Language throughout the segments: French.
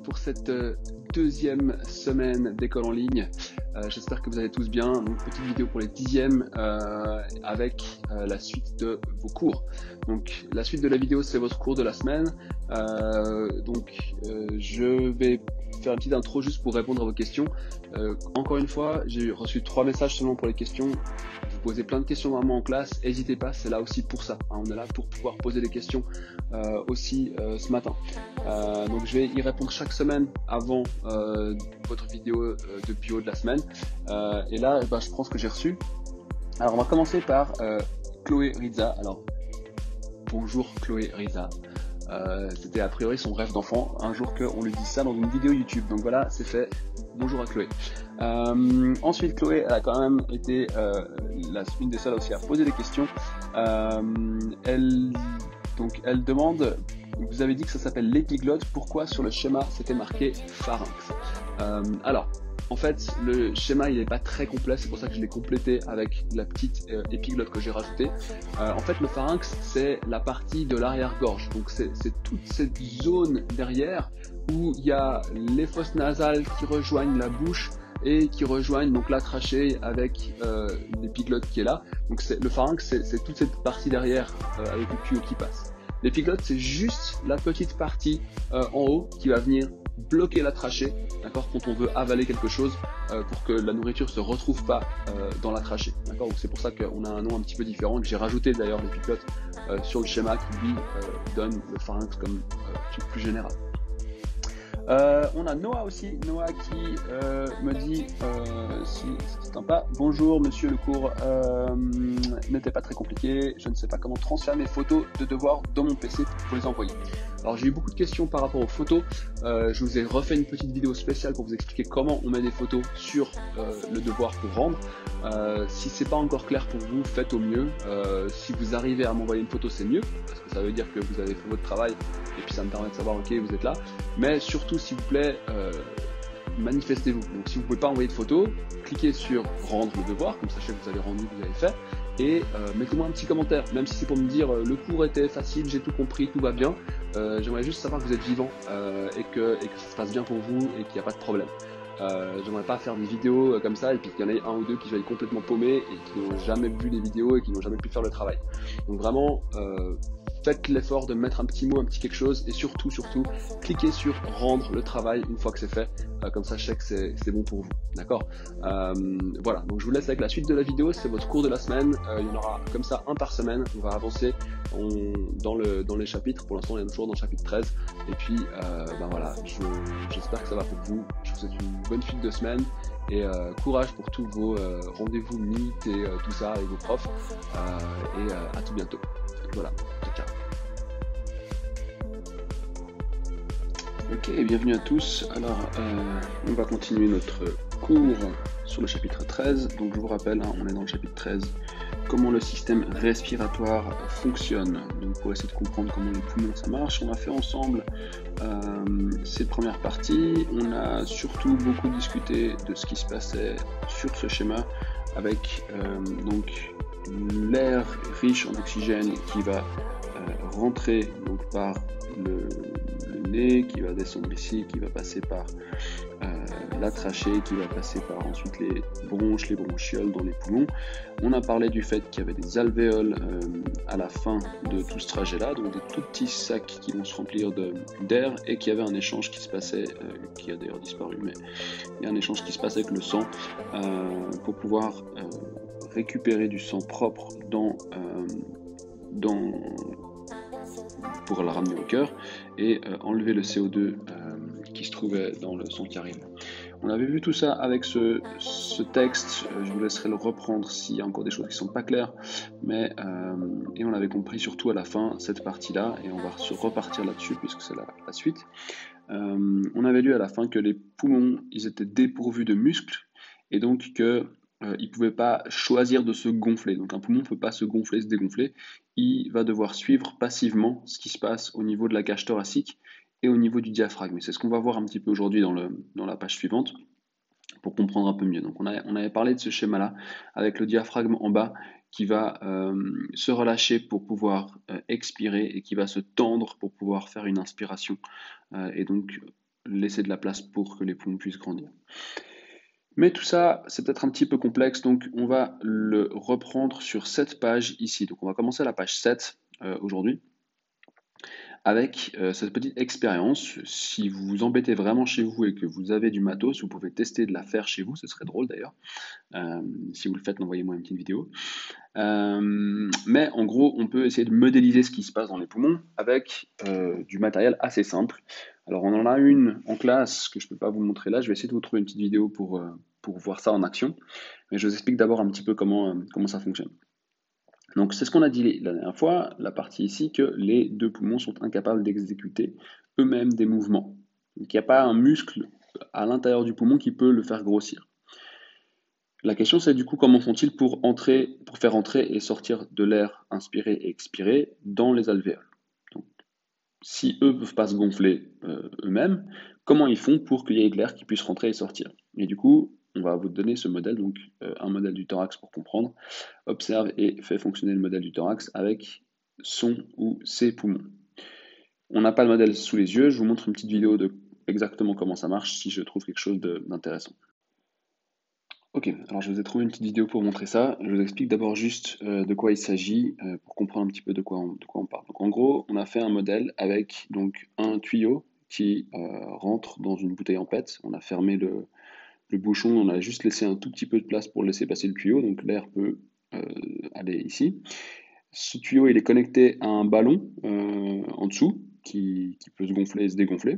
pour cette deuxième semaine d'école en ligne. J'espère que vous allez tous bien. Donc, petite vidéo pour les 10e avec la suite de vos cours. Donc la suite de la vidéo, c'est votre cours de la semaine. Je vais faire une petite intro juste pour répondre à vos questions. Encore une fois, j'ai reçu 3 messages seulement pour les questions. Vous posez plein de questions vraiment en classe, n'hésitez pas, c'est là aussi pour ça. On est là pour pouvoir poser des questions aussi ce matin. Donc je vais y répondre chaque semaine avant votre vidéo de bio de la semaine. Et là, je prends ce que j'ai reçu. Alors on va commencer par Chloé Riza. Alors bonjour Chloé Riza. C'était a priori son rêve d'enfant, un jour qu'on lui dise ça dans une vidéo YouTube. Donc voilà, c'est fait. Bonjour à Chloé. Ensuite, Chloé, elle a quand même été une des seules aussi à poser des questions. Elle demande, vous avez dit que ça s'appelle l'épiglotte, pourquoi sur le schéma c'était marqué pharynx? Alors, en fait, le schéma il n'est pas très complet, c'est pour ça que je l'ai complété avec la petite épiglotte que j'ai rajoutée. En fait, le pharynx, c'est la partie de l'arrière-gorge, donc c'est toute cette zone derrière où il y a les fosses nasales qui rejoignent la bouche et qui rejoignent donc la trachée avec l'épiglotte qui est là. Donc le pharynx, c'est toute cette partie derrière avec le tuyau qui passe. L'épiglotte, c'est juste la petite partie en haut qui va venir bloquer la trachée, d'accord, quand on veut avaler quelque chose pour que la nourriture se retrouve pas dans la trachée, d'accord. Donc c'est pour ça qu'on a un nom un petit peu différent et que j'ai rajouté d'ailleurs l'épiglotte sur le schéma qui lui donne le pharynx comme truc plus général. On a Noah aussi, Noah qui me dit si c'est sympa, bonjour monsieur, le cours n'était pas très compliqué, je ne sais pas comment transférer mes photos de devoirs dans mon PC pour les envoyer. Alors j'ai eu beaucoup de questions par rapport aux photos, je vous ai refait une petite vidéo spéciale pour vous expliquer comment on met des photos sur le devoir pour rendre. Si c'est pas encore clair pour vous, faites au mieux. Si vous arrivez à m'envoyer une photo, c'est mieux, parce que ça veut dire que vous avez fait votre travail et puis ça me permet de savoir ok vous êtes là. Mais surtout s'il vous plaît, manifestez-vous. Donc si vous ne pouvez pas envoyer de photos, cliquez sur rendre le devoir, comme ça je sais que vous avez rendu, vous avez fait, et mettez-moi un petit commentaire, même si c'est pour me dire le cours était facile, j'ai tout compris, tout va bien. J'aimerais juste savoir que vous êtes vivant et que ça se passe bien pour vous et qu'il n'y a pas de problème. J'aimerais pas faire des vidéos comme ça et puis qu'il y en ait un ou deux qui soient complètement paumés et qui n'ont jamais vu les vidéos et qui n'ont jamais pu faire le travail. Donc vraiment, faites l'effort de mettre un petit mot, un petit quelque chose et surtout, cliquez sur rendre le travail une fois que c'est fait. Comme ça, je sais que c'est bon pour vous. D'accord. Voilà, donc je vous laisse avec la suite de la vidéo, c'est votre cours de la semaine. Il y en aura comme ça un par semaine. On va avancer dans les chapitres. Pour l'instant, on est toujours dans le chapitre 13. Et puis, voilà, j'espère que ça va pour vous. Je vous souhaite une bonne suite de semaine et courage pour tous vos rendez-vous Meet et tout ça avec vos profs. Et à tout bientôt. Voilà, ciao. Ok, bienvenue à tous. Alors, on va continuer notre cours sur le chapitre 13. Donc, je vous rappelle, on est dans le chapitre 13, comment le système respiratoire fonctionne. Donc, pour essayer de comprendre comment les poumons ça marche, on a fait ensemble ces premières parties. On a surtout beaucoup discuté de ce qui se passait sur ce schéma avec donc l'air riche en oxygène qui va rentrer donc par le nez, qui va descendre ici, qui va passer par la trachée, qui va passer par ensuite les bronches, les bronchioles dans les poumons. On a parlé du fait qu'il y avait des alvéoles à la fin de tout ce trajet-là, donc des tout petits sacs qui vont se remplir d'air et qu'il y avait un échange qui se passait, qui a d'ailleurs disparu, mais il y a un échange qui se passe avec le sang pour pouvoir récupérer du sang propre pour la ramener au cœur et enlever le CO2 qui se trouvait dans le sang qui arrive. On avait vu tout ça avec ce texte, je vous laisserai le reprendre s'il y a encore des choses qui ne sont pas claires, mais et on avait compris surtout à la fin cette partie-là, et on va se repartir là-dessus puisque c'est la suite. On avait lu à la fin que les poumons, ils étaient dépourvus de muscles, et donc que il ne pouvait pas choisir de se gonfler. Donc un poumon ne peut pas se gonfler, se dégonfler. Il va devoir suivre passivement ce qui se passe au niveau de la cage thoracique et au niveau du diaphragme. Et c'est ce qu'on va voir un petit peu aujourd'hui dans la page suivante pour comprendre un peu mieux. Donc on avait parlé de ce schéma-là avec le diaphragme en bas qui va se relâcher pour pouvoir expirer et qui va se tendre pour pouvoir faire une inspiration. Et donc laisser de la place pour que les poumons puissent grandir. Mais tout ça, c'est peut-être un petit peu complexe, donc on va le reprendre sur cette page ici. Donc on va commencer à la page 7 aujourd'hui, avec cette petite expérience. Si vous vous embêtez vraiment chez vous et que vous avez du matos, vous pouvez tester de la faire chez vous, ce serait drôle d'ailleurs. Si vous le faites, envoyez-moi une petite vidéo. Mais en gros, on peut essayer de modéliser ce qui se passe dans les poumons avec du matériel assez simple. Alors on en a une en classe que je ne peux pas vous montrer là, je vais essayer de vous trouver une petite vidéo pour voir ça en action. Mais je vous explique d'abord un petit peu comment ça fonctionne. Donc c'est ce qu'on a dit la dernière fois, la partie ici, que les deux poumons sont incapables d'exécuter eux-mêmes des mouvements. Donc il n'y a pas un muscle à l'intérieur du poumon qui peut le faire grossir. La question c'est du coup comment font-ils pour faire entrer et sortir de l'air inspiré et expiré dans les alvéoles. Donc, si eux ne peuvent pas se gonfler eux-mêmes, comment ils font pour qu'il y ait de l'air qui puisse rentrer et sortir? Et du coup, on va vous donner ce modèle, donc un modèle du thorax pour comprendre. Observe et fait fonctionner le modèle du thorax avec son ou ses poumons. On n'a pas le modèle sous les yeux, je vous montre une petite vidéo de exactement comment ça marche si je trouve quelque chose d'intéressant. Ok, alors je vous ai trouvé une petite vidéo pour montrer ça. Je vous explique d'abord juste de quoi il s'agit pour comprendre un petit peu de quoi on parle. Donc en gros, on a fait un modèle avec donc un tuyau qui rentre dans une bouteille en PET. On a fermé le bouchon, on a juste laissé un tout petit peu de place pour laisser passer le tuyau, donc l'air peut aller ici. Ce tuyau il est connecté à un ballon en dessous qui peut se gonfler et se dégonfler.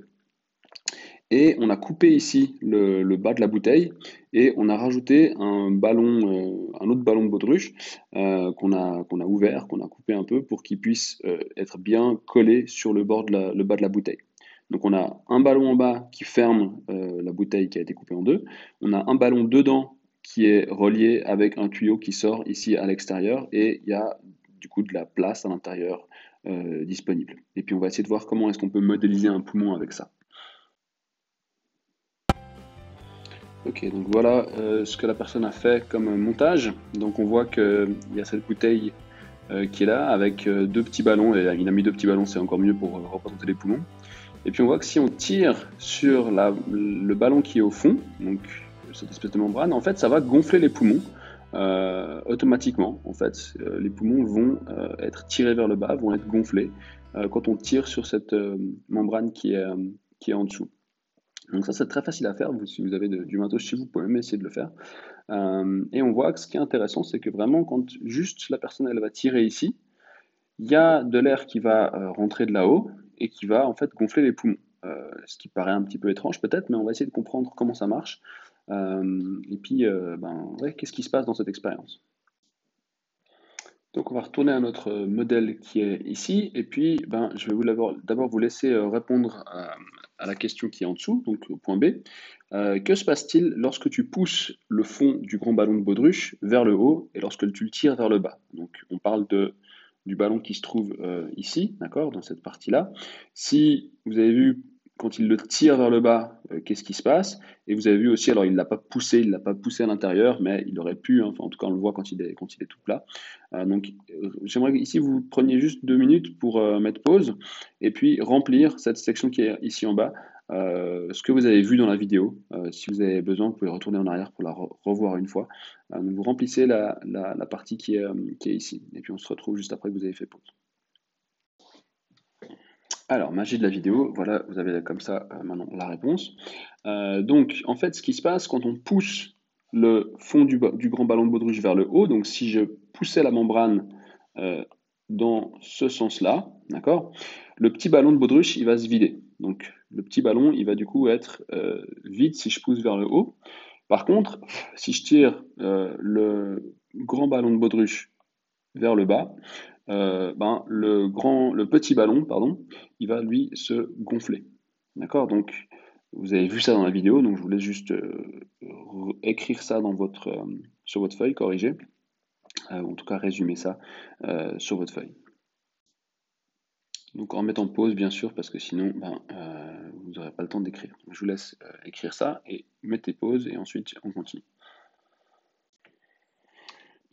Et on a coupé ici le bas de la bouteille et on a rajouté un autre ballon de baudruche qu'on a ouvert, qu'on a coupé un peu pour qu'il puisse être bien collé sur le bord le bas de la bouteille. Donc on a un ballon en bas qui ferme la bouteille qui a été coupée en deux. On a un ballon dedans qui est relié avec un tuyau qui sort ici à l'extérieur et il y a du coup de la place à l'intérieur disponible. Et puis on va essayer de voir comment est-ce qu'on peut modéliser un poumon avec ça. Ok, donc voilà ce que la personne a fait comme montage. Donc on voit qu'il y a cette bouteille qui est là avec deux petits ballons, et il a mis deux petits ballons, c'est encore mieux pour représenter les poumons. Et puis on voit que si on tire sur le ballon qui est au fond, donc cette espèce de membrane, en fait ça va gonfler les poumons automatiquement. En fait, les poumons vont être tirés vers le bas, vont être gonflés quand on tire sur cette membrane qui est en dessous. Donc ça c'est très facile à faire, si vous avez du matos chez vous, vous pouvez même essayer de le faire. Et on voit que ce qui est intéressant, c'est que vraiment quand juste la personne elle va tirer ici, il y a de l'air qui va rentrer de là-haut et qui va en fait gonfler les poumons. Ce qui paraît un petit peu étrange peut-être, mais on va essayer de comprendre comment ça marche. Et puis, ouais, qu'est-ce qui se passe dans cette expérience? Donc on va retourner à notre modèle qui est ici, et puis je vais d'abord vous laisser répondre à la question qui est en dessous, donc au point B. Que se passe-t-il lorsque tu pousses le fond du grand ballon de baudruche vers le haut et lorsque tu le tires vers le bas? Donc on parle du ballon qui se trouve ici, d'accord, dans cette partie-là. Si vous avez vu quand il le tire vers le bas, qu'est-ce qui se passe? Et vous avez vu aussi, alors il ne l'a pas poussé à l'intérieur, mais il aurait pu, hein, enfin, en tout cas on le voit quand il est tout plat. J'aimerais ici vous preniez juste 2 minutes pour mettre pause et puis remplir cette section qui est ici en bas, ce que vous avez vu dans la vidéo. Si vous avez besoin, vous pouvez retourner en arrière pour la revoir une fois. Donc vous remplissez la partie qui est ici. Et puis on se retrouve juste après que vous avez fait pause. Alors, magie de la vidéo, voilà, vous avez comme ça maintenant la réponse. Donc, en fait, ce qui se passe quand on pousse le fond du grand ballon de baudruche vers le haut, donc si je poussais la membrane dans ce sens-là, d'accord, le petit ballon de baudruche, il va se vider. Donc, le petit ballon, il va du coup être vide si je pousse vers le haut. Par contre, si je tire le grand ballon de baudruche vers le bas, le petit ballon, pardon, il va lui se gonfler. D'accord? Donc, vous avez vu ça dans la vidéo, donc je vous laisse juste écrire ça sur votre feuille, corriger, en tout cas résumer ça sur votre feuille. Donc en mettant pause, bien sûr, parce que sinon, vous n'aurez pas le temps d'écrire. Je vous laisse écrire ça et mettez pause et ensuite on continue.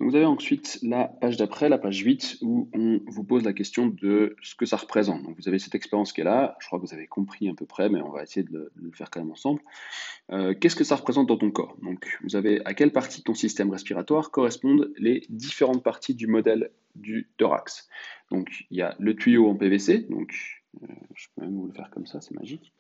Donc vous avez ensuite la page d'après, la page 8, où on vous pose la question de ce que ça représente. Donc vous avez cette expérience qui est là, je crois que vous avez compris à peu près, mais on va essayer de le faire quand même ensemble. Qu'est-ce que ça représente dans ton corps? Donc vous avez à quelle partie de ton système respiratoire correspondent les différentes parties du modèle du thorax. Donc il y a le tuyau en PVC, donc je peux même vous le faire comme ça, c'est magique.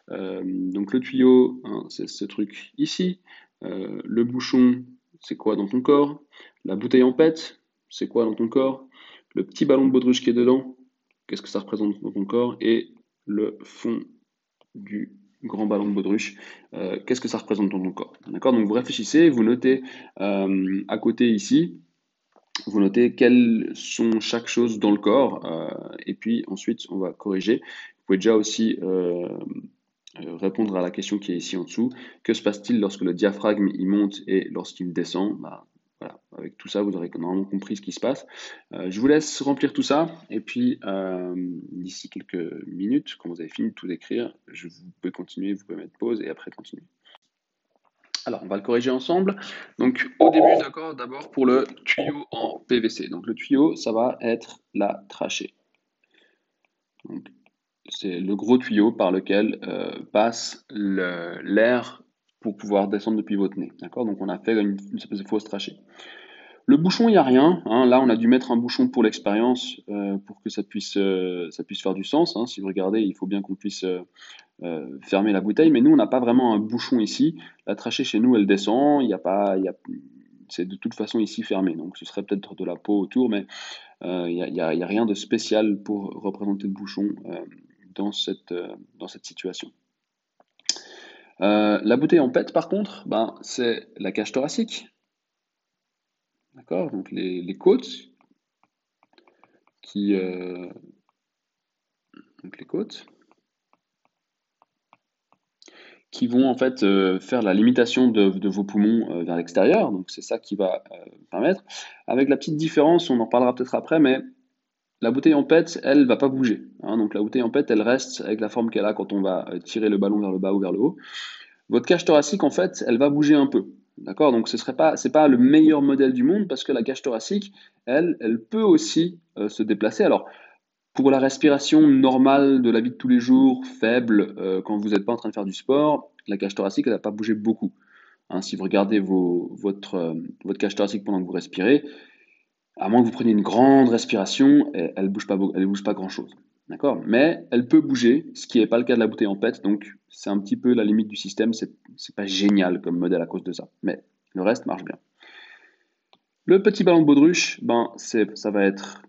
Donc le tuyau, hein, c'est ce truc ici. Le bouchon, c'est quoi dans ton corps? La bouteille en PET, c'est quoi dans ton corps? Le petit ballon de baudruche qui est dedans, qu'est-ce que ça représente dans ton corps? Et le fond du grand ballon de baudruche, qu'est-ce que ça représente dans ton corps? D'accord? Donc vous réfléchissez, vous notez à côté ici, vous notez quelles sont chaque chose dans le corps, et puis ensuite on va corriger. Vous pouvez déjà aussi répondre à la question qui est ici en dessous. Que se passe-t-il lorsque le diaphragme il monte et lorsqu'il descend? Bah, voilà. Avec tout ça, vous aurez normalement compris ce qui se passe. Je vous laisse remplir tout ça et puis d'ici quelques minutes, quand vous avez fini de tout écrire, vous pouvez continuer, vous pouvez mettre pause et après continuer. Alors, on va le corriger ensemble. Donc, au début, d'accord, d'abord pour le tuyau en PVC. Donc, le tuyau, ça va être la trachée. Donc, c'est le gros tuyau par lequel passe l'air pour pouvoir descendre depuis votre nez. D'accord? Donc, on a fait une espèce de fausse trachée. Le bouchon, il n'y a rien. Hein. Là, on a dû mettre un bouchon pour l'expérience pour que ça puisse faire du sens. Hein. Si vous regardez, il faut bien qu'on puisse fermer la bouteille, mais nous, on n'a pas vraiment un bouchon ici. La trachée chez nous, elle descend. Il n'y a pas, c'est de toute façon ici fermé. Donc, ce serait peut-être de la peau autour, mais il n'y a rien de spécial pour représenter le bouchon dans cette situation. La bouteille en PET, par contre, ben, c'est la cage thoracique. D'accord? Donc les côtes donc les côtes qui vont en fait faire la limitation de vos poumons vers l'extérieur. Donc c'est ça qui va permettre. Avec la petite différence, on en parlera peut-être après, mais la bouteille en PET, elle va pas bouger. Hein. Donc la bouteille en PET, elle reste avec la forme qu'elle a quand on va tirer le ballon vers le bas ou vers le haut. Votre cage thoracique, en fait, elle va bouger un peu. D'accord? Donc c'est pas le meilleur modèle du monde parce que la cage thoracique, elle peut aussi se déplacer. Alors, pour la respiration normale de la vie de tous les jours, faible, quand vous n'êtes pas en train de faire du sport, la cage thoracique, elle va pas bouger beaucoup. Hein, si vous regardez votre cage thoracique pendant que vous respirez, à moins que vous preniez une grande respiration, elle bouge pas grand-chose. D'accord? Mais elle peut bouger, ce qui n'est pas le cas de la bouteille en PET, donc c'est un petit peu la limite du système, c'est pas génial comme modèle à cause de ça. Mais le reste marche bien. Le petit ballon de baudruche, ben, ça va être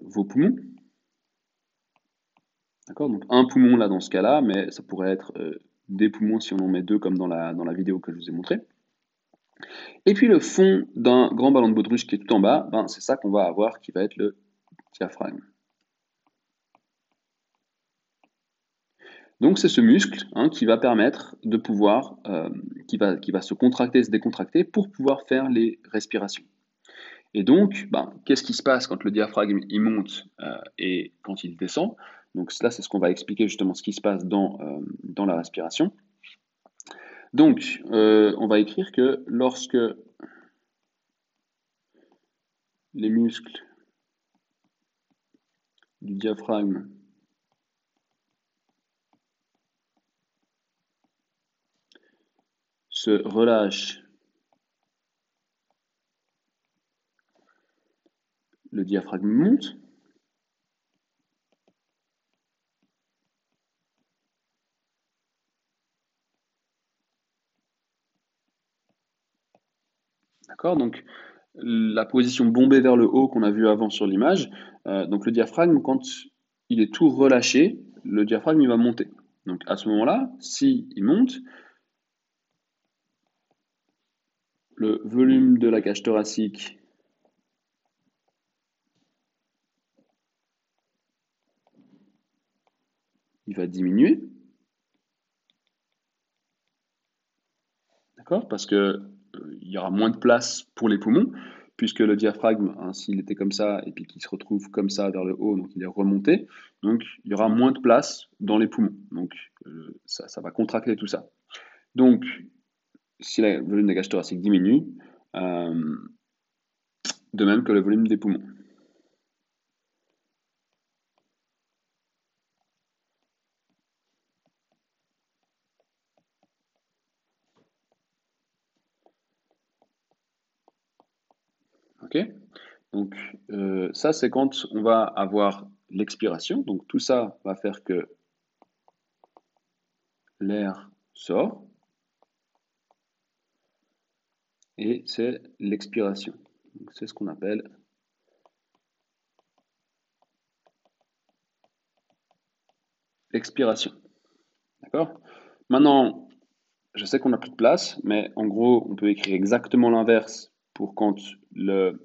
vos poumons. D'accord? Donc un poumon là dans ce cas-là, mais ça pourrait être des poumons si on en met deux comme dans la vidéo que je vous ai montré. Et puis le fond d'un grand ballon de baudruche qui est tout en bas, ben, c'est ça qu'on va avoir qui va être le diaphragme. Donc c'est ce muscle hein, qui va permettre de pouvoir, qui va se contracter, se décontracter pour pouvoir faire les respirations. Et donc, ben, qu'est-ce qui se passe quand le diaphragme il monte et quand il descend? Donc là, c'est ce qu'on va expliquer justement ce qui se passe dans la respiration. Donc, on va écrire que lorsque les muscles du diaphragme se relâchent, le diaphragme monte. D'accord? Donc, la position bombée vers le haut qu'on a vu avant sur l'image, donc le diaphragme, quand il est tout relâché, le diaphragme il va monter. Donc à ce moment-là, s'il monte, le volume de la cage thoracique il va diminuer. D'accord? Parce que il y aura moins de place pour les poumons, puisque le diaphragme, hein, s'il était comme ça et puis qu'il se retrouve comme ça vers le haut, donc il est remonté, donc il y aura moins de place dans les poumons. Donc ça va contracter tout ça. Donc si le volume de la cage thoracique diminue, de même que le volume des poumons. Ok? Donc ça, c'est quand on va avoir l'expiration. Donc tout ça va faire que l'air sort et c'est l'expiration. C'est ce qu'on appelle l'expiration. D'accord? Maintenant, je sais qu'on n'a plus de place, mais en gros, on peut écrire exactement l'inverse pour quand le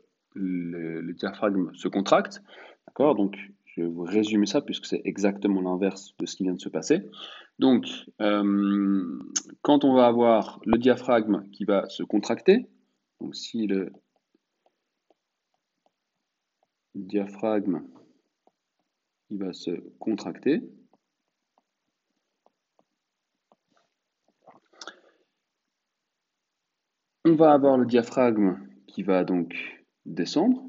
diaphragme se contracte. D'accord? Donc, je vais vous résumer ça puisque c'est exactement l'inverse de ce qui vient de se passer. Donc, quand on va avoir le diaphragme qui va se contracter, donc si le diaphragme il va se contracter, on va avoir le diaphragme qui va donc descendre.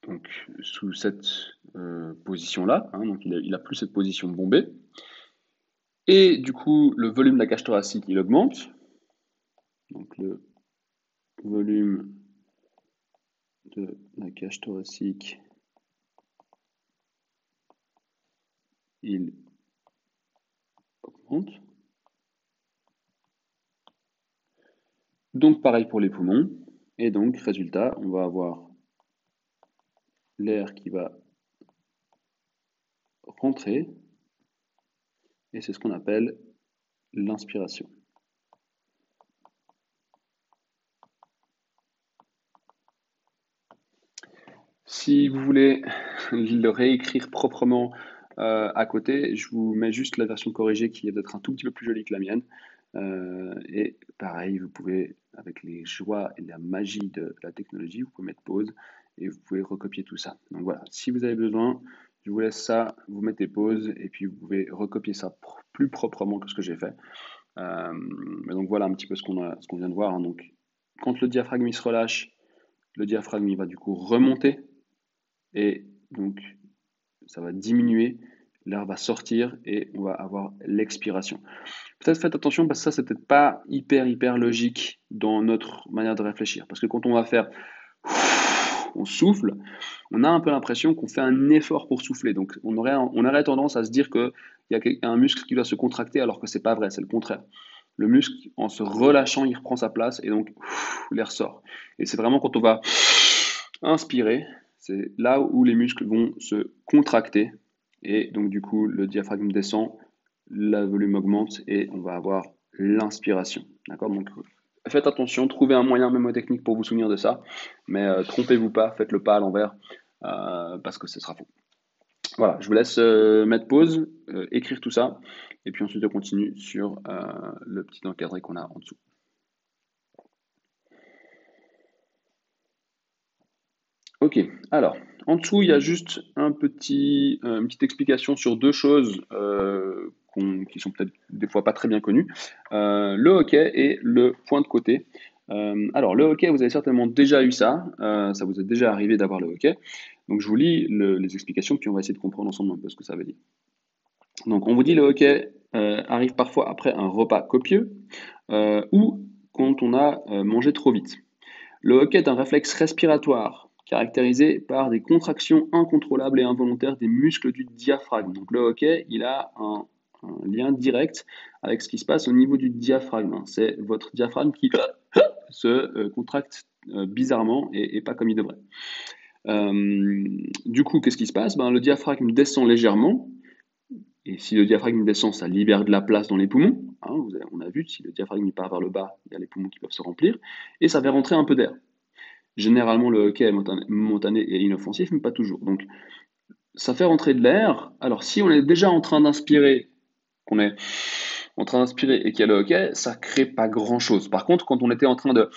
Donc sous cette position-là, hein, donc il a plus cette position bombée. Et du coup, le volume de la cage thoracique, il augmente. Donc le volume de la cage thoracique, il augmente. Donc pareil pour les poumons. Et donc, résultat, on va avoir l'air qui va rentrer. Et c'est ce qu'on appelle l'inspiration. Si vous voulez le réécrire proprement à côté, je vous mets juste la version corrigée qui est peut-être un tout petit peu plus jolie que la mienne. Et pareil, vous pouvez, avec les joies et la magie de la technologie, vous pouvez mettre pause et vous pouvez recopier tout ça. Donc voilà, si vous avez besoin, je vous laisse ça, vous mettez pause et puis vous pouvez recopier ça plus proprement que ce que j'ai fait. Mais donc voilà un petit peu ce qu'on vient de voir, hein. Donc, quand le diaphragme il se relâche, le diaphragme il va du coup remonter et donc ça va diminuer, l'air va sortir et on va avoir l'expiration. Peut-être faites attention parce que ça c'est peut-être pas hyper logique dans notre manière de réfléchir. Parce que quand on va faire on souffle, on a un peu l'impression qu'on fait un effort pour souffler. Donc on aurait tendance à se dire qu'il y a un muscle qui doit se contracter alors que c'est pas vrai, c'est le contraire. Le muscle, en se relâchant, il reprend sa place et donc l'air sort. Et c'est vraiment quand on va inspirer, c'est là où les muscles vont se contracter et donc du coup le diaphragme descend, le volume augmente et on va avoir l'inspiration. D'accord? Donc faites attention, trouvez un moyen mémotechnique pour vous souvenir de ça, mais trompez-vous pas, faites-le pas à l'envers parce que ce sera faux. Voilà, je vous laisse mettre pause, écrire tout ça, et puis ensuite on continue sur le petit encadré qu'on a en dessous. Ok, alors, en dessous, il y a juste une petite explication sur deux choses qui sont peut-être des fois pas très bien connues. Le hockey et le point de côté. Alors, le hockey, vous avez certainement déjà eu ça. Ça vous est déjà arrivé d'avoir le hockey. Donc, je vous lis les explications, puis on va essayer de comprendre ensemble un peu ce que ça veut dire. Donc, on vous dit le hockey arrive parfois après un repas copieux ou quand on a mangé trop vite. Le hockey est un réflexe respiratoire caractérisé par des contractions incontrôlables et involontaires des muscles du diaphragme. Donc le hockey, il a un lien direct avec ce qui se passe au niveau du diaphragme. C'est votre diaphragme qui se contracte bizarrement et pas comme il devrait. Du coup, qu'est-ce qui se passe? Le diaphragme descend légèrement. Et si le diaphragme descend, ça libère de la place dans les poumons. Hein, on a vu, si le diaphragme part vers le bas, il y a les poumons qui peuvent se remplir. Et ça fait rentrer un peu d'air. Généralement, le hockey est momentané et inoffensif, mais pas toujours. Donc, ça fait rentrer de l'air. Alors, si on est déjà en train d'inspirer, qu'on est en train d'inspirer et qu'il y a le hockey, ça crée pas grand-chose. Par contre, quand on était en train de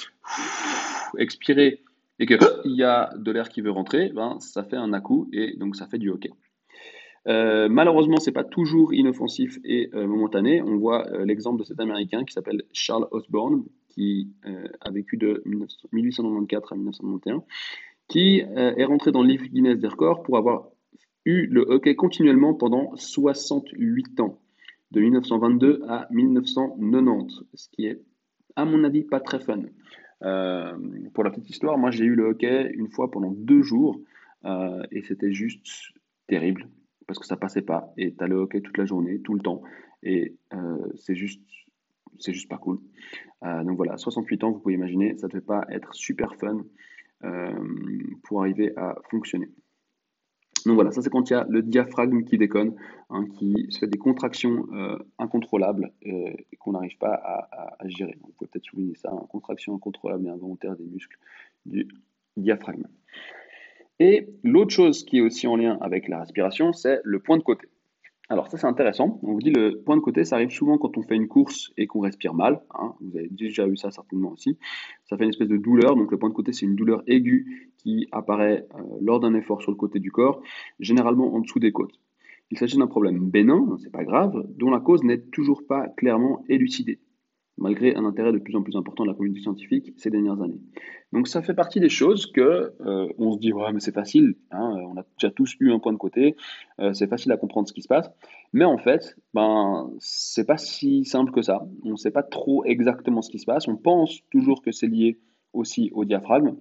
expirer et qu'il y a de l'air qui veut rentrer, ça fait un à-coup et donc ça fait du hockey. Malheureusement, c'est pas toujours inoffensif et momentané. On voit l'exemple de cet Américain qui s'appelle Charles Osborne, qui a vécu de 1894 à 1991, qui est rentré dans le livre Guinness des records pour avoir eu le hockey continuellement pendant 68 ans, de 1922 à 1990, ce qui est, à mon avis, pas très fun. Pour la petite histoire, moi j'ai eu le hockey une fois pendant 2 jours et c'était juste terrible parce que ça passait pas et t'as le hockey toute la journée, tout le temps et c'est juste pas cool. Donc voilà, 68 ans, vous pouvez imaginer, ça ne devait pas être super fun pour arriver à fonctionner. Donc voilà, ça c'est quand il y a le diaphragme qui déconne, hein, qui se fait des contractions incontrôlables et qu'on n'arrive pas à gérer. Donc, vous pouvez peut-être souligner ça, hein, contraction incontrôlable et involontaire des muscles du diaphragme. Et l'autre chose qui est aussi en lien avec la respiration, c'est le point de côté. Alors ça c'est intéressant, on vous dit le point de côté, ça arrive souvent quand on fait une course et qu'on respire mal, hein. Vous avez déjà eu ça certainement aussi, ça fait une espèce de douleur, donc le point de côté c'est une douleur aiguë qui apparaît lors d'un effort sur le côté du corps, généralement en dessous des côtes. Il s'agit d'un problème bénin, c'est pas grave, dont la cause n'est toujours pas clairement élucidée, malgré un intérêt de plus en plus important de la communauté scientifique ces dernières années. Donc ça fait partie des choses que on se dit ouais mais c'est facile, hein, on a déjà tous eu un point de côté, c'est facile à comprendre ce qui se passe, mais en fait ben c'est pas si simple que ça. On ne sait pas trop exactement ce qui se passe. On pense toujours que c'est lié aussi au diaphragme.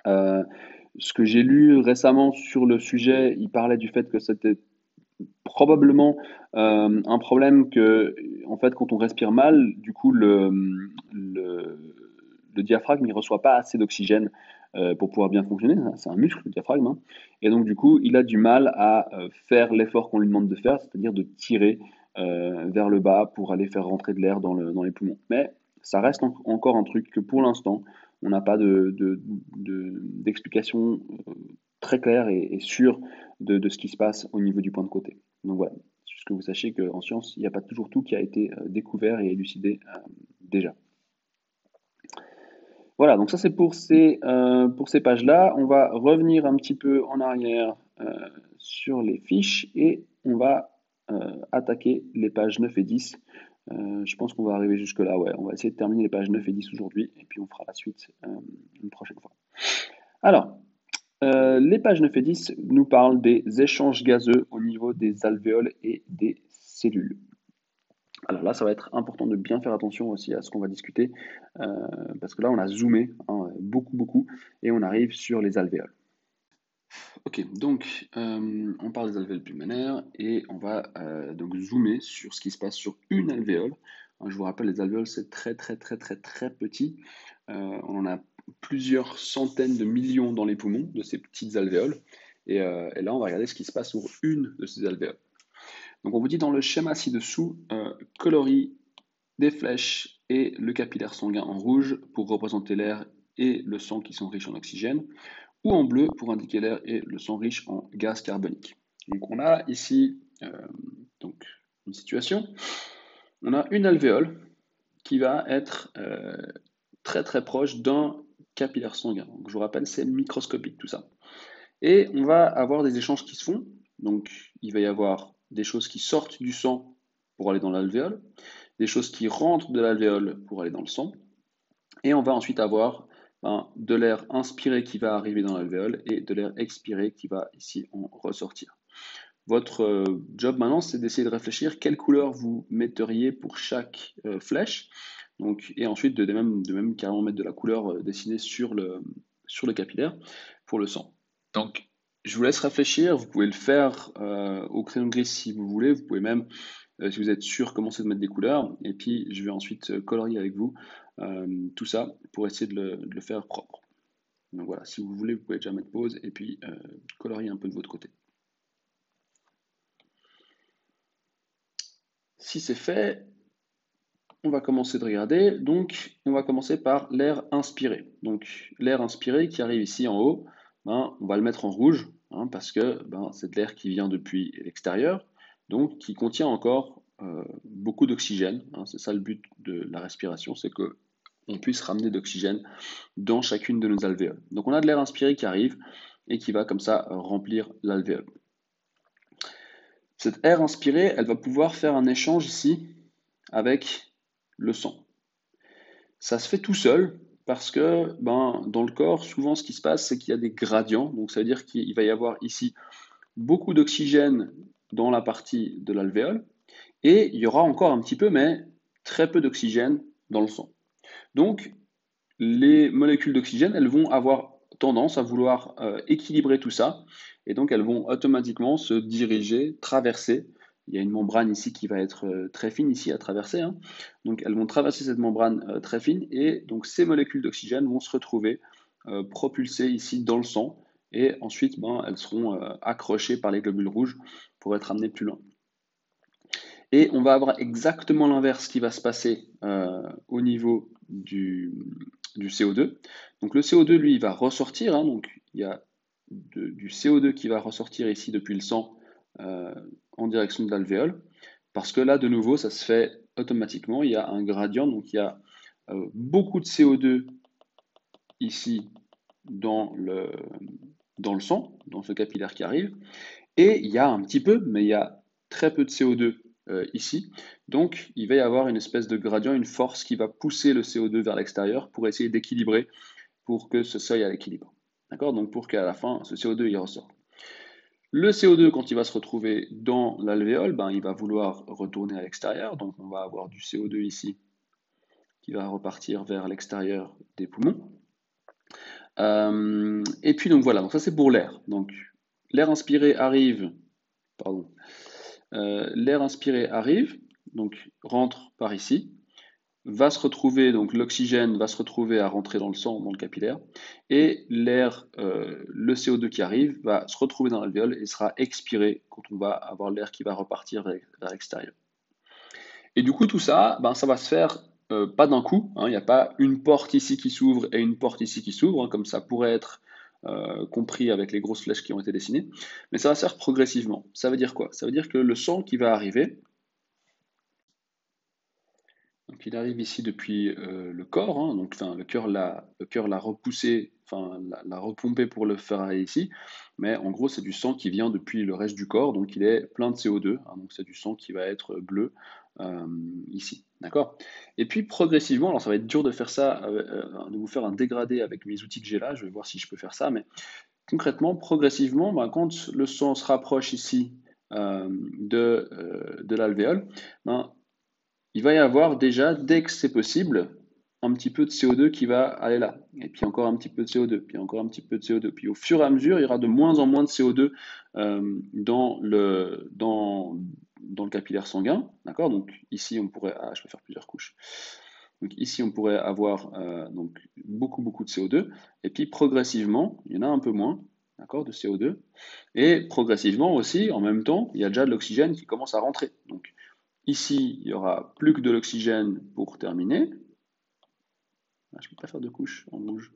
Ce que j'ai lu récemment sur le sujet, il parlait du fait que c'était probablement un problème que, en fait, quand on respire mal, du coup, le diaphragme ne reçoit pas assez d'oxygène pour pouvoir bien fonctionner. C'est un muscle, le diaphragme, hein. Et donc, du coup, il a du mal à faire l'effort qu'on lui demande de faire, c'est-à-dire de tirer vers le bas pour aller faire rentrer de l'air dans les poumons. Mais ça reste encore un truc que pour l'instant, on n'a pas d'explication très claire et sûre de ce qui se passe au niveau du point de côté. Donc voilà, juste que vous sachiez qu'en science, il n'y a pas toujours tout qui a été découvert et élucidé déjà. Voilà, donc ça c'est pour ces pages-là. On va revenir un petit peu en arrière sur les fiches et on va attaquer les pages 9 et 10. Je pense qu'on va arriver jusque-là, ouais. On va essayer de terminer les pages 9 et 10 aujourd'hui et puis on fera la suite une prochaine fois. Alors, les pages 9 et 10 nous parlent des échanges gazeux au niveau des alvéoles et des cellules. Alors là, ça va être important de bien faire attention aussi à ce qu'on va discuter, parce que là, on a zoomé hein, beaucoup, et on arrive sur les alvéoles. Ok, donc on parle des alvéoles pulmonaires et on va donc zoomer sur ce qui se passe sur une alvéole. Je vous rappelle, les alvéoles, c'est très petit. On en a plusieurs centaines de millions dans les poumons de ces petites alvéoles. Et là, on va regarder ce qui se passe sur une de ces alvéoles. Donc on vous dit dans le schéma ci-dessous, colorie des flèches et le capillaire sanguin en rouge pour représenter l'air et le sang qui sont riches en oxygène, ou en bleu pour indiquer l'air et le sang riche en gaz carbonique. Donc on a ici donc une situation, on a une alvéole qui va être très proche d'un capillaire sanguin. Donc, je vous rappelle, c'est microscopique tout ça. Et on va avoir des échanges qui se font. Donc il va y avoir des choses qui sortent du sang pour aller dans l'alvéole, des choses qui rentrent de l'alvéole pour aller dans le sang, et on va ensuite avoir de l'air inspiré qui va arriver dans l'alvéole et de l'air expiré qui va ici en ressortir. Votre job maintenant, c'est d'essayer de réfléchir quelle couleur vous metteriez pour chaque flèche, donc, et ensuite de même carrément mettre de la couleur dessinée sur le capillaire pour le sang. Donc, je vous laisse réfléchir, vous pouvez le faire au crayon gris si vous voulez, vous pouvez même, si vous êtes sûr, commencer de mettre des couleurs, et puis je vais ensuite colorier avec vous tout ça pour essayer de le faire propre. Donc voilà, si vous voulez, vous pouvez déjà mettre pause et puis colorier un peu de votre côté. Si c'est fait, on va commencer de regarder. Donc, on va commencer par l'air inspiré. Donc, l'air inspiré qui arrive ici en haut, on va le mettre en rouge, parce que c'est de l'air qui vient depuis l'extérieur, donc qui contient encore beaucoup d'oxygène. C'est ça le but de la respiration, c'est qu'on puisse ramener d'oxygène dans chacune de nos alvéoles. Donc, on a de l'air inspiré qui arrive et qui va comme ça remplir l'alvéole. Cette air inspirée, elle va pouvoir faire un échange ici avec le sang. Ça se fait tout seul parce que dans le corps, souvent ce qui se passe, c'est qu'il y a des gradients. Donc ça veut dire qu'il va y avoir ici beaucoup d'oxygène dans la partie de l'alvéole et il y aura encore un petit peu, mais très peu d'oxygène dans le sang. Donc les molécules d'oxygène, elles vont avoir tendance à vouloir équilibrer tout ça et donc elles vont automatiquement se diriger, traverser. Il y a une membrane ici qui va être très fine ici à traverser, hein. Donc elles vont traverser cette membrane très fine et donc ces molécules d'oxygène vont se retrouver propulsées ici dans le sang et ensuite elles seront accrochées par les globules rouges pour être amenées plus loin. Et on va avoir exactement l'inverse qui va se passer au niveau du CO2. Donc le CO2, lui, il va ressortir, hein, donc il y a du CO2 qui va ressortir ici depuis le sang en direction de l'alvéole, parce que là, de nouveau, ça se fait automatiquement, il y a un gradient, donc il y a beaucoup de CO2 ici dans le sang, dans ce capillaire qui arrive, et il y a un petit peu, mais il y a très peu de CO2 ici. Donc, il va y avoir une espèce de gradient, une force qui va pousser le CO2 vers l'extérieur pour essayer d'équilibrer, pour que ce seuil à l'équilibre. D'accord? Donc, pour qu'à la fin, ce CO2, il ressort. Le CO2, quand il va se retrouver dans l'alvéole, il va vouloir retourner à l'extérieur. Donc, on va avoir du CO2 ici qui va repartir vers l'extérieur des poumons. Et puis, donc voilà, donc ça c'est pour l'air. Donc, l'air inspiré arrive, pardon, l'air inspiré arrive, donc rentre par ici, va se retrouver, donc l'oxygène va se retrouver à rentrer dans le sang, dans le capillaire, et l'air, le CO2 qui arrive va se retrouver dans l'alvéole et sera expiré quand on va avoir l'air qui va repartir vers l'extérieur. Et du coup, tout ça, ça va se faire pas d'un coup, hein, il n'y a pas une porte ici qui s'ouvre et une porte ici qui s'ouvre, hein, comme ça pourrait être compris avec les grosses flèches qui ont été dessinées, mais ça va se faire progressivement. Ça veut dire quoi? Ça veut dire que le sang qui va arriver, donc il arrive ici depuis le corps, hein, donc le cœur l'a repoussé, l'a repompé pour le faire aller ici, mais en gros c'est du sang qui vient depuis le reste du corps, donc il est plein de CO2, hein, donc c'est du sang qui va être bleu ici, d'accord? Et puis progressivement, alors ça va être dur de faire ça, de vous faire un dégradé avec mes outils que j'ai là, je vais voir si je peux faire ça, mais concrètement, progressivement, quand le sang se rapproche ici de l'alvéole, il va y avoir déjà, dès que c'est possible, un petit peu de CO2 qui va aller là. Et puis encore un petit peu de CO2, puis encore un petit peu de CO2. Puis au fur et à mesure, il y aura de moins en moins de CO2 dans le capillaire sanguin. D'accord? Donc ici, on pourrait... Ah, je peux faire plusieurs couches. Donc ici, on pourrait avoir donc beaucoup de CO2. Et puis progressivement, il y en a un peu moins, d'accord, de CO2. Et progressivement aussi, en même temps, il y a déjà de l'oxygène qui commence à rentrer. Donc ici, il y aura plus que de l'oxygène pour terminer. Ah, je ne peux pas faire de couche en rouge.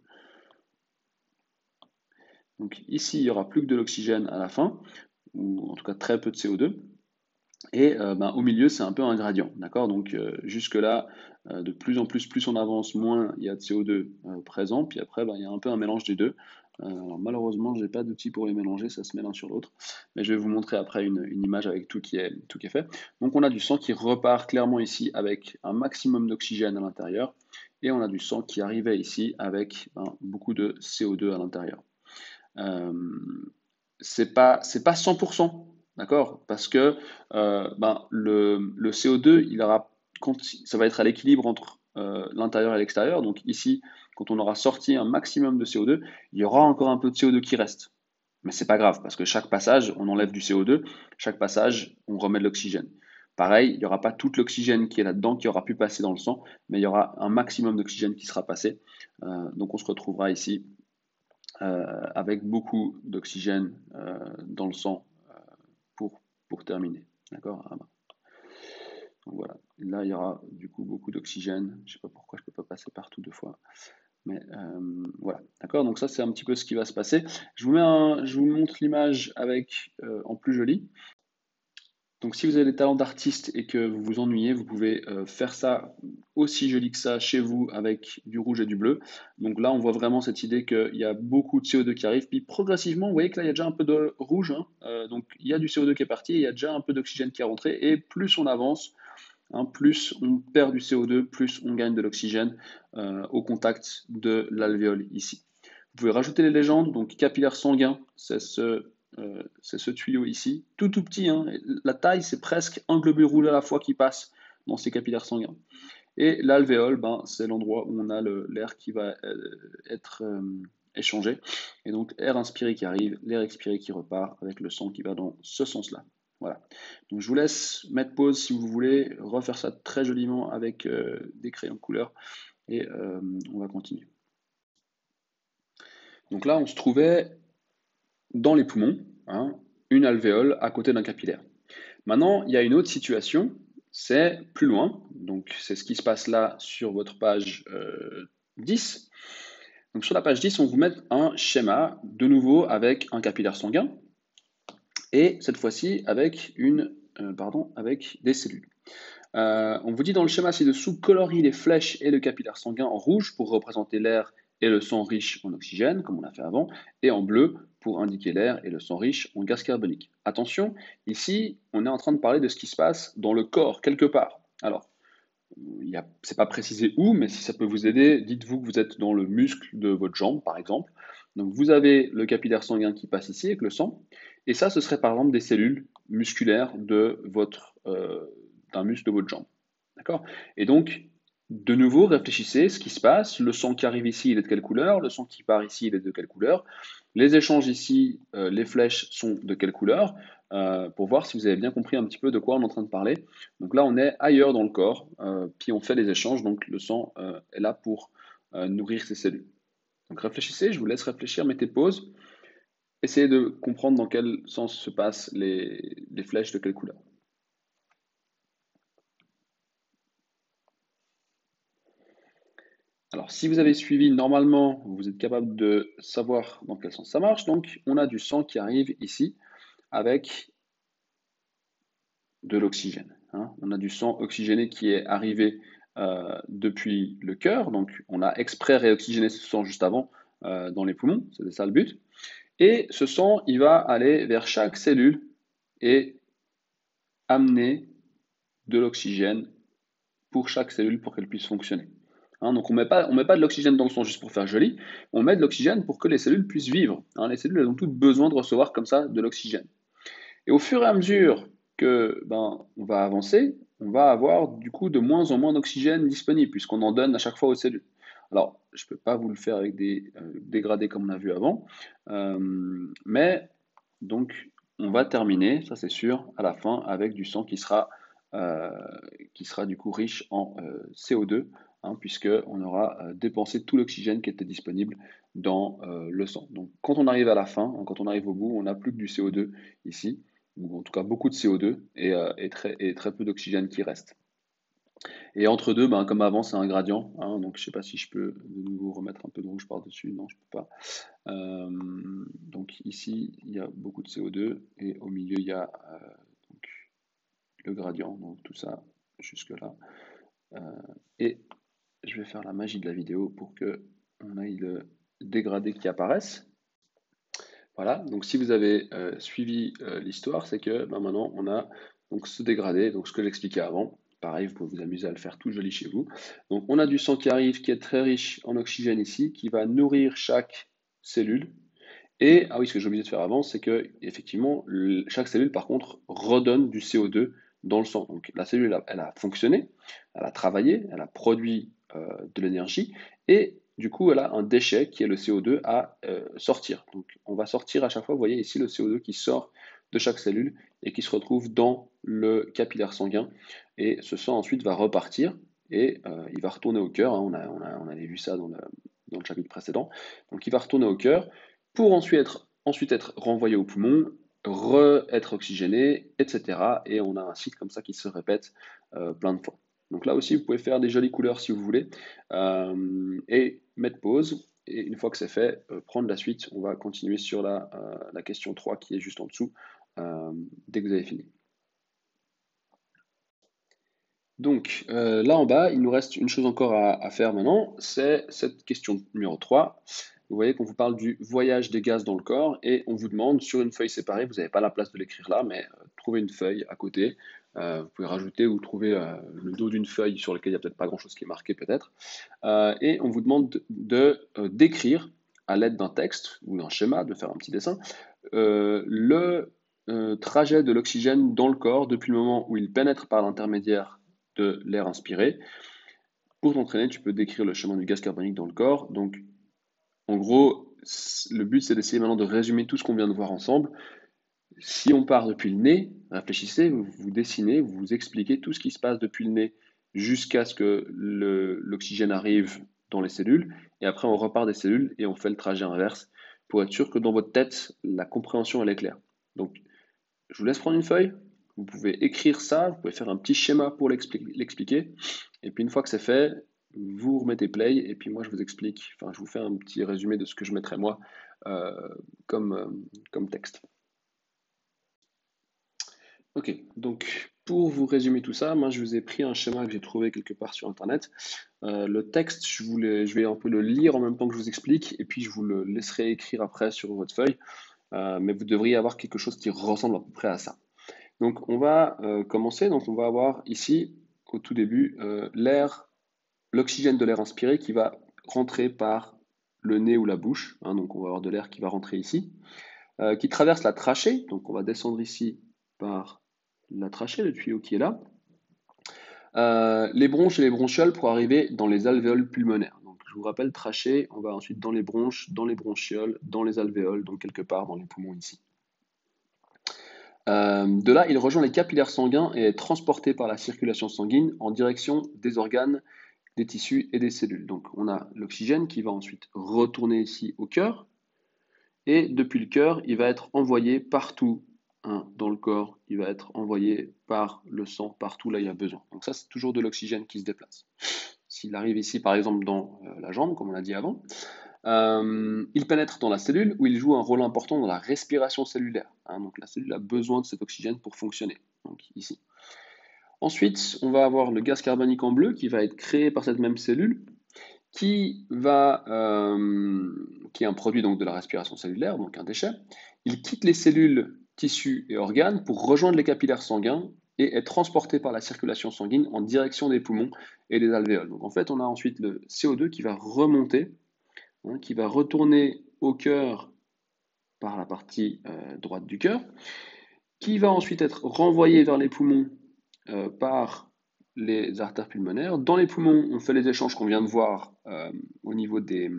Donc ici, il n'y aura plus que de l'oxygène à la fin, ou en tout cas très peu de CO2. Et au milieu, c'est un peu un gradient, d'accord? Donc jusque-là, de plus en plus on avance, moins il y a de CO2 présent, puis après, il y a un peu un mélange des deux. Alors, malheureusement, je n'ai pas d'outil pour les mélanger, ça se met l'un sur l'autre, mais je vais vous montrer après une image avec tout qui est fait. Donc on a du sang qui repart clairement ici avec un maximum d'oxygène à l'intérieur, et on a du sang qui arrivait ici avec beaucoup de CO2 à l'intérieur. C'est pas 100%, d'accord? Parce que le CO2, ça va être à l'équilibre entre l'intérieur et l'extérieur. Donc ici, quand on aura sorti un maximum de CO2, il y aura encore un peu de CO2 qui reste. Mais c'est pas grave, parce que chaque passage, on enlève du CO2, chaque passage, on remet de l'oxygène. Pareil, il n'y aura pas tout l'oxygène qui est là-dedans qui aura pu passer dans le sang, mais il y aura un maximum d'oxygène qui sera passé. Donc on se retrouvera ici avec beaucoup d'oxygène dans le sang pour terminer. D'accord? Donc voilà, là il y aura du coup beaucoup d'oxygène. Je ne sais pas pourquoi je ne peux pas passer partout deux fois. Mais voilà, d'accord? Donc ça c'est un petit peu ce qui va se passer. Je vous montre l'image avec en plus joli. Donc si vous avez des talents d'artiste et que vous vous ennuyez, vous pouvez faire ça aussi joli que ça chez vous avec du rouge et du bleu. Donc là, on voit vraiment cette idée qu'il y a beaucoup de CO2 qui arrive. Puis progressivement, vous voyez que là, il y a déjà un peu de rouge, hein. Donc il y a du CO2 qui est parti, et il y a déjà un peu d'oxygène qui est rentré. Et plus on avance, Hein, plus on perd du CO2, plus on gagne de l'oxygène au contact de l'alvéole ici. Vous pouvez rajouter les légendes, donc capillaire sanguin, c'est ce tuyau ici, tout petit, hein, la taille c'est presque un globule roulé à la fois qui passe dans ces capillaires sanguins. Et l'alvéole, ben, c'est l'endroit où on a l'air qui va être échangé. Et donc air inspiré qui arrive, l'air expiré qui repart avec le sang qui va dans ce sens-là. Voilà. Donc je vous laisse mettre pause si vous voulez, refaire ça très joliment avec des crayons de couleur et on va continuer. Donc là, on se trouvait dans les poumons, hein, une alvéole à côté d'un capillaire. Maintenant, il y a une autre situation, c'est plus loin, donc c'est ce qui se passe là sur votre page 10. Donc sur la page 10, on vous met un schéma, de nouveau avec un capillaire sanguin, et cette fois-ci avec, avec des cellules. On vous dit dans le schéma ci-dessous, colorie les flèches et le capillaire sanguin en rouge pour représenter l'air et le sang riche en oxygène, comme on a fait avant, et en bleu pour indiquer l'air et le sang riche en gaz carbonique. Attention, ici, on est en train de parler de ce qui se passe dans le corps, quelque part. Alors, c'est pas précisé où, mais si ça peut vous aider, dites-vous que vous êtes dans le muscle de votre jambe, par exemple. Donc, vous avez le capillaire sanguin qui passe ici avec le sang, et ça, ce serait par exemple des cellules musculaires d'un muscle de votre jambe. D'accord? Et donc, de nouveau, réfléchissez ce qui se passe. Le sang qui arrive ici, il est de quelle couleur? Le sang qui part ici, il est de quelle couleur? Les échanges ici, les flèches sont de quelle couleur? Pour voir si vous avez bien compris un petit peu de quoi on est en train de parler. Donc là, on est ailleurs dans le corps, puis on fait les échanges, donc le sang est là pour nourrir ces cellules. Donc réfléchissez, je vous laisse réfléchir, mettez pause, essayez de comprendre dans quel sens se passent les flèches, de quelle couleur. Alors, si vous avez suivi, normalement, vous êtes capable de savoir dans quel sens ça marche. Donc, on a du sang qui arrive ici avec de l'oxygène. Hein. On a du sang oxygéné qui est arrivé depuis le cœur. Donc, on a exprès réoxygéné ce sang juste avant dans les poumons. C'était ça le but. Et ce sang, il va aller vers chaque cellule et amener de l'oxygène pour chaque cellule pour qu'elle puisse fonctionner. Hein, donc on met pas de l'oxygène dans le sang juste pour faire joli, on met de l'oxygène pour que les cellules puissent vivre. Hein, les cellules elles ont toutes besoin de recevoir comme ça de l'oxygène. Et au fur et à mesure que on va avancer, on va avoir du coup de moins en moins d'oxygène disponible puisqu'on en donne à chaque fois aux cellules. Alors je ne peux pas vous le faire avec des dégradés comme on a vu avant, mais donc on va terminer, ça c'est sûr, à la fin avec du sang qui sera du coup riche en CO2, hein, puisqu'on aura dépensé tout l'oxygène qui était disponible dans le sang. Donc quand on arrive à la fin, hein, quand on arrive au bout, on n'a plus que du CO2 ici, ou en tout cas beaucoup de CO2 et très peu d'oxygène qui reste. Et entre deux, comme avant, c'est un gradient, hein, donc je ne sais pas si je peux de nouveau remettre un peu de rouge par-dessus, non je ne peux pas. Donc ici, il y a beaucoup de CO2 et au milieu, il y a le gradient, donc tout ça jusque là. Et je vais faire la magie de la vidéo pour que on aille le dégradé qui apparaisse. Voilà, donc si vous avez suivi l'histoire, c'est que maintenant on a donc ce dégradé, donc ce que j'expliquais avant. Pareil, vous pouvez vous amuser à le faire tout joli chez vous. Donc on a du sang qui arrive, qui est très riche en oxygène ici, qui va nourrir chaque cellule. Et, ah oui, ce que j'ai oublié de faire avant, c'est que effectivement, chaque cellule, par contre, redonne du CO2 dans le sang. Donc la cellule, elle a fonctionné, elle a travaillé, elle a produit de l'énergie, et du coup, elle a un déchet qui est le CO2 à sortir. Donc on va sortir à chaque fois, vous voyez ici le CO2 qui sort de chaque cellule et qui se retrouve dans le capillaire sanguin. Et ce sang ensuite va repartir et il va retourner au cœur. Hein, on avait vu ça dans le chapitre précédent. Donc il va retourner au cœur pour ensuite être renvoyé au poumon, être oxygéné, etc. Et on a un cycle comme ça qui se répète plein de fois. Donc là aussi, vous pouvez faire des jolies couleurs si vous voulez, et mettre pause. Et une fois que c'est fait, prendre la suite. On va continuer sur la question 3 qui est juste en dessous, dès que vous avez fini. Donc là en bas, il nous reste une chose encore à faire maintenant, c'est cette question numéro 3. Vous voyez qu'on vous parle du voyage des gaz dans le corps et on vous demande sur une feuille séparée, vous n'avez pas la place de l'écrire là, mais trouvez une feuille à côté Vous pouvez rajouter ou trouver le dos d'une feuille sur laquelle il n'y a peut-être pas grand-chose qui est marqué peut-être. Et on vous demande d'écrire à l'aide d'un texte ou d'un schéma, de faire un petit dessin, le trajet de l'oxygène dans le corps depuis le moment où il pénètre par l'intermédiaire de l'air inspiré. Pour t'entraîner, tu peux décrire le chemin du gaz carbonique dans le corps. Donc, en gros, le but, c'est d'essayer maintenant de résumer tout ce qu'on vient de voir ensemble. Si on part depuis le nez, réfléchissez, vous dessinez, vous expliquez tout ce qui se passe depuis le nez jusqu'à ce que l'oxygène arrive dans les cellules. Et après, on repart des cellules et on fait le trajet inverse pour être sûr que dans votre tête, la compréhension, elle est claire. Donc, je vous laisse prendre une feuille. Vous pouvez écrire ça, vous pouvez faire un petit schéma pour l'expliquer. Et puis, une fois que c'est fait, vous remettez play et puis moi, je vous explique, enfin, je vous fais un petit résumé de ce que je mettrai moi comme texte. Ok, donc pour vous résumer tout ça, moi je vous ai pris un schéma que j'ai trouvé quelque part sur internet. Le texte, je vais un peu le lire en même temps que je vous explique, et puis je vous le laisserai écrire après sur votre feuille, mais vous devriez avoir quelque chose qui ressemble à peu près à ça. Donc on va commencer, donc on va avoir ici, au tout début, l'oxygène de l'air inspiré qui va rentrer par le nez ou la bouche, hein, donc on va avoir de l'air qui va rentrer ici, qui traverse la trachée, donc on va descendre ici par la trachée, le tuyau qui est là, les bronches et les bronchioles pour arriver dans les alvéoles pulmonaires. Donc je vous rappelle, trachée, on va ensuite dans les bronches, dans les bronchioles, dans les alvéoles, donc quelque part dans les poumons ici. De là, il rejoint les capillaires sanguins et est transporté par la circulation sanguine en direction des organes, des tissus et des cellules. Donc on a l'oxygène qui va ensuite retourner ici au cœur, et depuis le cœur, il va être envoyé partout dans le corps, il va être envoyé par le sang partout là il y a besoin. Donc ça, c'est toujours de l'oxygène qui se déplace. S'il arrive ici, par exemple, dans la jambe, comme on l'a dit avant, il pénètre dans la cellule où il joue un rôle important dans la respiration cellulaire. Donc la cellule a besoin de cet oxygène pour fonctionner. Donc ici. Ensuite, on va avoir le gaz carbonique en bleu qui va être créé par cette même cellule, qui est un produit donc de la respiration cellulaire, donc un déchet. Il quitte les cellules, tissus et organes pour rejoindre les capillaires sanguins et est transporté par la circulation sanguine en direction des poumons et des alvéoles. Donc en fait, on a ensuite le CO2 qui va remonter, qui va retourner au cœur par la partie droite du cœur, qui va ensuite être renvoyé vers les poumons par les artères pulmonaires. Dans les poumons, on fait les échanges qu'on vient de voir au niveau des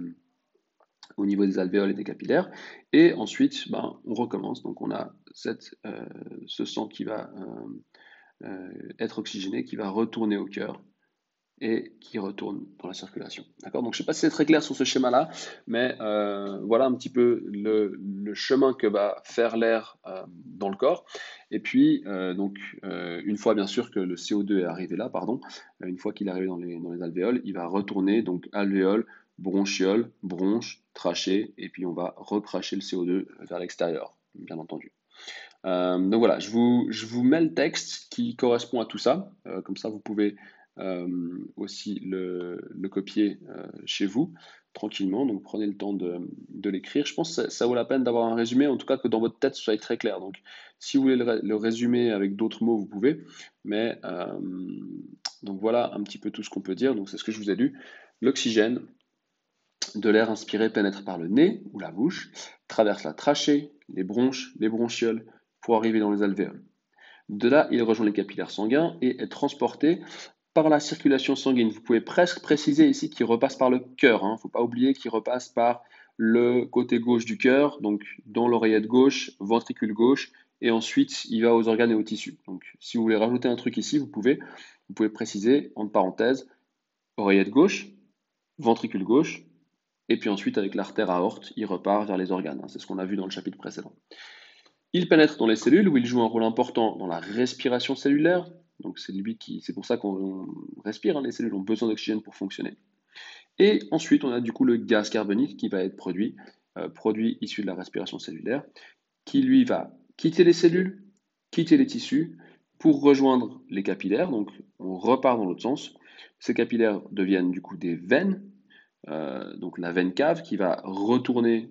alvéoles et des capillaires. Et ensuite, on recommence. Donc on a ce sang qui va être oxygéné, qui va retourner au cœur et qui retourne dans la circulation. D'accord? Donc je ne sais pas si c'est très clair sur ce schéma-là, mais voilà un petit peu le chemin que va faire l'air dans le corps. Et puis, une fois bien sûr que le CO2 est arrivé là, une fois qu'il est arrivé dans les alvéoles, il va retourner, donc alvéoles, bronchioles, bronches, trachée, et puis on va recracher le CO2 vers l'extérieur, bien entendu. Donc voilà, je vous mets le texte qui correspond à tout ça, comme ça vous pouvez aussi le copier chez vous tranquillement, donc prenez le temps de l'écrire. Je pense que ça vaut la peine d'avoir un résumé, en tout cas que dans votre tête ce soit très clair. Donc si vous voulez le résumer avec d'autres mots, vous pouvez, mais donc voilà un petit peu tout ce qu'on peut dire. Donc c'est ce que je vous ai lu. L'oxygène de l'air inspiré pénètre par le nez ou la bouche, traverse la trachée, les bronches, les bronchioles, pour arriver dans les alvéoles. De là, il rejoint les capillaires sanguins et est transporté par la circulation sanguine. Vous pouvez presque préciser ici qu'il repasse par le cœur. Il ne faut pas oublier qu'il repasse par le côté gauche du cœur, donc dans l'oreillette gauche, ventricule gauche, et ensuite il va aux organes et aux tissus. Donc si vous voulez rajouter un truc ici, vous pouvez préciser, entre parenthèses, oreillette gauche, ventricule gauche, et puis ensuite avec l'artère aorte, il repart vers les organes. C'est ce qu'on a vu dans le chapitre précédent. Il pénètre dans les cellules où il joue un rôle important dans la respiration cellulaire. Donc c'est pour ça qu'on respire, les cellules ont besoin d'oxygène pour fonctionner. Et ensuite, on a du coup le gaz carbonique qui va être produit issu de la respiration cellulaire, qui lui va quitter les cellules, quitter les tissus pour rejoindre les capillaires. Donc on repart dans l'autre sens. Ces capillaires deviennent du coup des veines. Donc la veine cave qui va retourner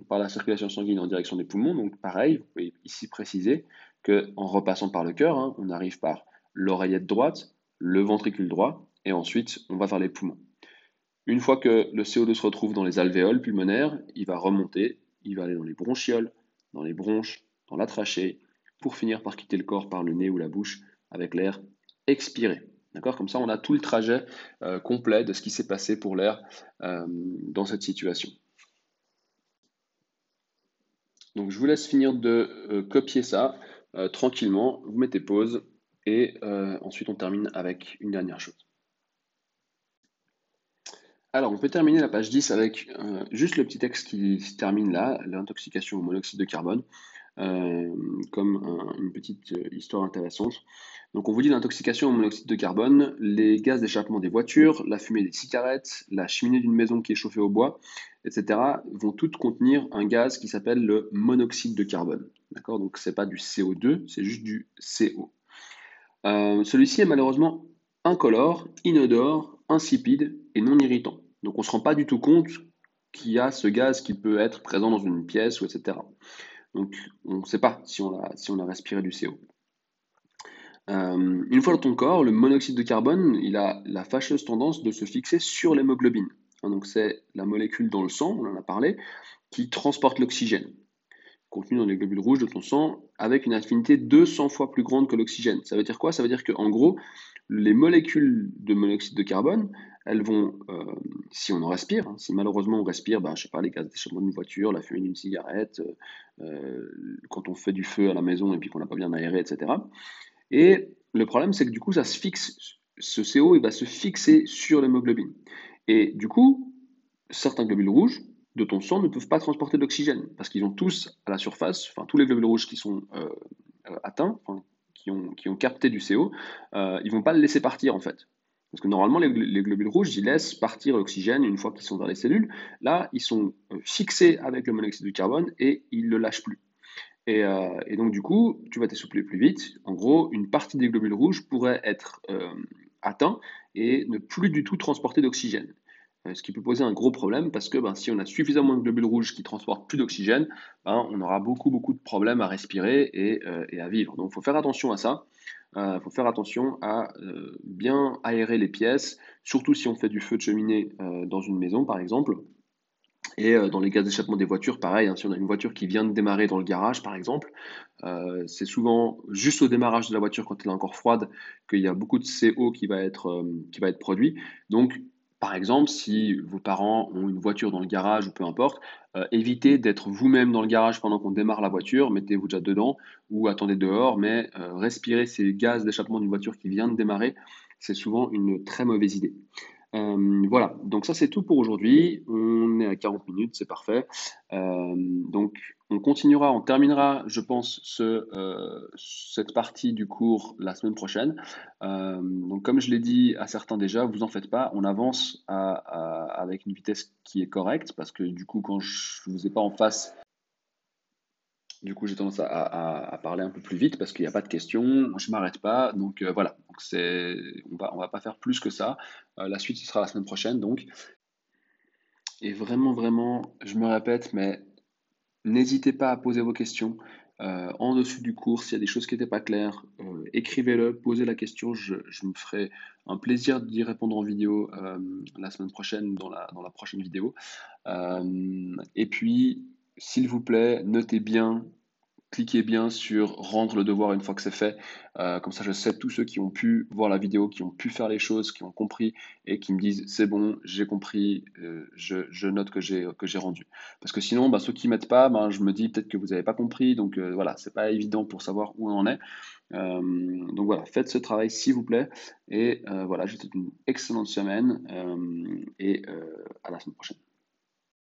par la circulation sanguine en direction des poumons. Donc pareil, vous pouvez ici préciser qu'en repassant par le cœur, hein, on arrive par l'oreillette droite, le ventricule droit, et ensuite on va vers les poumons. Une fois que le CO2 se retrouve dans les alvéoles pulmonaires, il va remonter, il va aller dans les bronchioles, dans les bronches, dans la trachée, pour finir par quitter le corps par le nez ou la bouche avec l'air expiré. D'accord? Comme ça, on a tout le trajet complet de ce qui s'est passé pour l'air dans cette situation. Donc, je vous laisse finir de copier ça tranquillement. Vous mettez pause et ensuite on termine avec une dernière chose. Alors, on peut terminer la page 10 avec juste le petit texte qui se termine là, l'intoxication au monoxyde de carbone, comme une petite histoire intéressante. Donc, on vous dit l'intoxication au monoxyde de carbone, les gaz d'échappement des voitures, la fumée des cigarettes, la cheminée d'une maison qui est chauffée au bois, etc., vont toutes contenir un gaz qui s'appelle le monoxyde de carbone. D'accord? Donc, c'est pas du CO2, c'est juste du CO. Celui-ci est malheureusement incolore, inodore, insipide et non irritant. Donc on ne se rend pas du tout compte qu'il y a ce gaz qui peut être présent dans une pièce, ou etc. Donc on ne sait pas si on a respiré du CO. Une fois dans ton corps, le monoxyde de carbone, il a la fâcheuse tendance de se fixer sur l'hémoglobine. Donc c'est la molécule dans le sang, on en a parlé, qui transporte l'oxygène contenu dans les globules rouges de ton sang avec une affinité 200 fois plus grande que l'oxygène. Ça veut dire quoi? Ça veut dire qu'en gros, les molécules de monoxyde de carbone, elles vont, si on en respire, hein, si malheureusement on respire, je sais pas, les gaz d'échappement d'une voiture, la fumée d'une cigarette, quand on fait du feu à la maison et puis qu'on n'a pas bien aéré, etc. Et le problème, c'est que du coup, ça se fixe, ce CO, il va se fixer sur l'hémoglobine. Et du coup, certains globules rouges de ton sang ne peuvent pas transporter de l'oxygène parce qu'ils ont tous à la surface, enfin tous les globules rouges qui sont atteints, enfin, qui ont capté du CO, ils vont pas le laisser partir en fait. Parce que normalement, les globules rouges, ils laissent partir l'oxygène une fois qu'ils sont dans les cellules. Là, ils sont fixés avec le monoxyde de carbone et ils ne le lâchent plus. Et donc, du coup, tu vas t'essouffler plus vite. En gros, une partie des globules rouges pourrait être atteint et ne plus du tout transporter d'oxygène. Ce qui peut poser un gros problème parce que si on a suffisamment de globules rouges qui transportent plus d'oxygène, on aura beaucoup de problèmes à respirer et à vivre. Donc il faut faire attention à ça. Il faut faire attention à bien aérer les pièces, surtout si on fait du feu de cheminée dans une maison par exemple. Et dans les gaz d'échappement des voitures, pareil, hein, si on a une voiture qui vient de démarrer dans le garage par exemple, c'est souvent juste au démarrage de la voiture quand elle est encore froide qu'il y a beaucoup de CO qui va être produit. Donc par exemple, si vos parents ont une voiture dans le garage ou peu importe, évitez d'être vous-même dans le garage pendant qu'on démarre la voiture, mettez-vous déjà dedans ou attendez dehors, mais respirer ces gaz d'échappement d'une voiture qui vient de démarrer, c'est souvent une très mauvaise idée. Voilà, donc ça c'est tout pour aujourd'hui. On est à 40 minutes, c'est parfait. Donc on terminera, je pense, cette partie du cours la semaine prochaine. Donc comme je l'ai dit à certains déjà, vous en faites pas, on avance avec une vitesse qui est correcte parce que du coup quand je vous ai pas en face, du coup, j'ai tendance à parler un peu plus vite parce qu'il n'y a pas de questions, je m'arrête pas, donc voilà. Donc on va pas faire plus que ça. La suite, ce sera la semaine prochaine, donc. Et vraiment, je me répète, mais n'hésitez pas à poser vos questions en dessous du cours. S'il y a des choses qui n'étaient pas claires, écrivez-le, posez la question. Je me ferai un plaisir d'y répondre en vidéo la semaine prochaine dans la prochaine vidéo. Et puis, s'il vous plaît, notez bien. Cliquez bien sur rendre le devoir une fois que c'est fait. Comme ça, je sais tous ceux qui ont pu voir la vidéo, qui ont pu faire les choses, qui ont compris et qui me disent c'est bon, j'ai compris, je note que j'ai rendu. Parce que sinon, ceux qui mettent pas, je me dis peut-être que vous n'avez pas compris. Donc voilà, c'est pas évident pour savoir où on en est. Donc voilà, faites ce travail s'il vous plaît. Et voilà, je vous souhaite une excellente semaine et à la semaine prochaine.